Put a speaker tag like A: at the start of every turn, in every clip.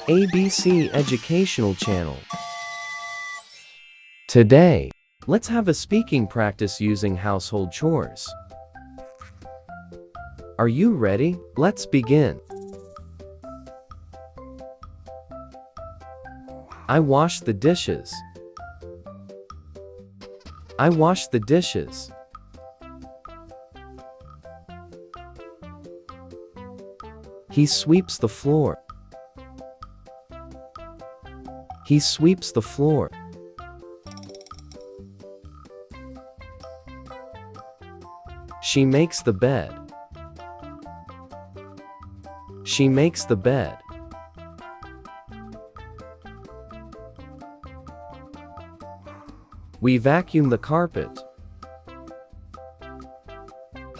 A: ABC Educational Channel. Today, let's have a speaking practice using household chores. Are you ready? Let's begin. I wash the dishes. I wash the dishes. He sweeps the floor. He sweeps the floor. She makes the bed. She makes the bed. We vacuum the carpet.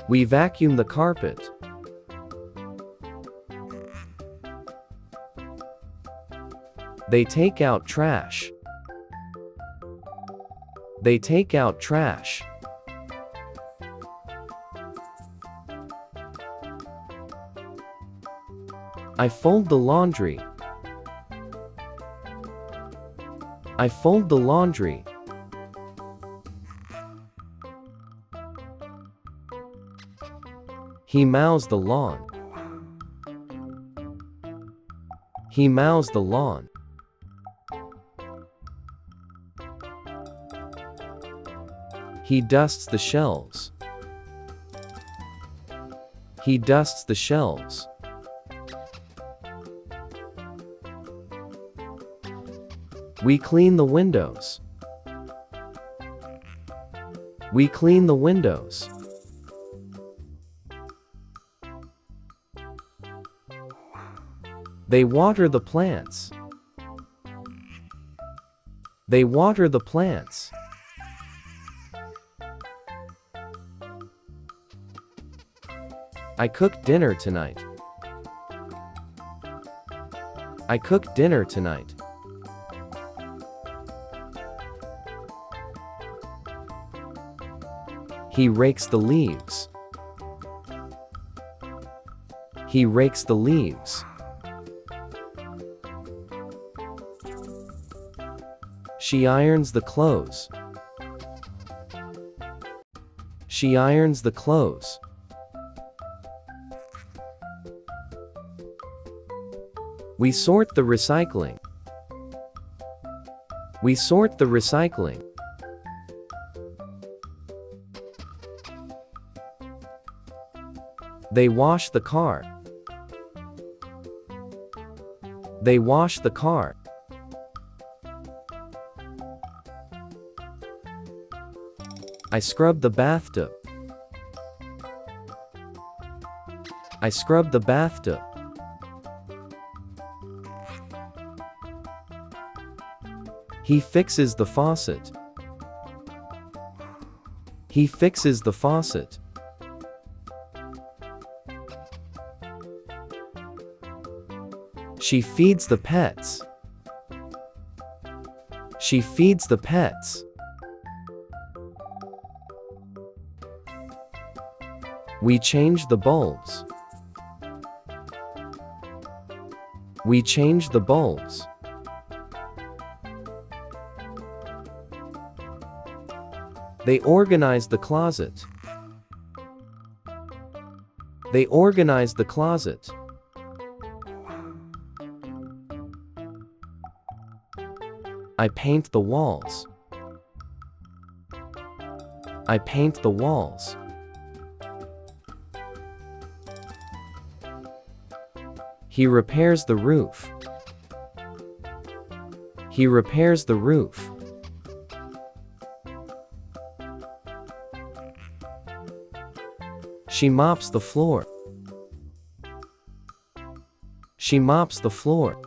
A: We vacuum the carpet. They take out trash. They take out trash. I fold the laundry. I fold the laundry. He mows the lawn. He mows the lawn. He dusts the shelves. He dusts the shelves. We clean the windows. We clean the windows. They water the plants. They water the plants. I cook dinner tonight. I cook dinner tonight. He rakes the leaves. He rakes the leaves. She irons the clothes. She irons the clothes. We sort the recycling. We sort the recycling. They wash the car. They wash the car. I scrub the bathtub. I scrub the bathtub. He fixes the faucet. He fixes the faucet. She feeds the pets. She feeds the pets. We change the bulbs. We change the bulbs. They organize the closet. They organize the closet. I paint the walls. I paint the walls. He repairs the roof. He repairs the roof. She mops the floor. She mops the floor.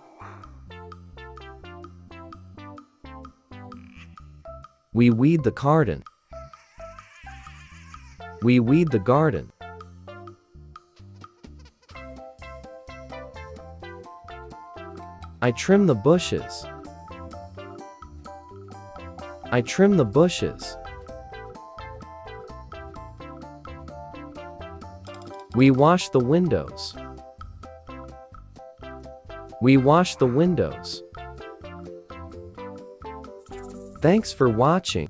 A: We weed the garden. We weed the garden. I trim the bushes. I trim the bushes. We wash the windows. We wash the windows. Thanks for watching.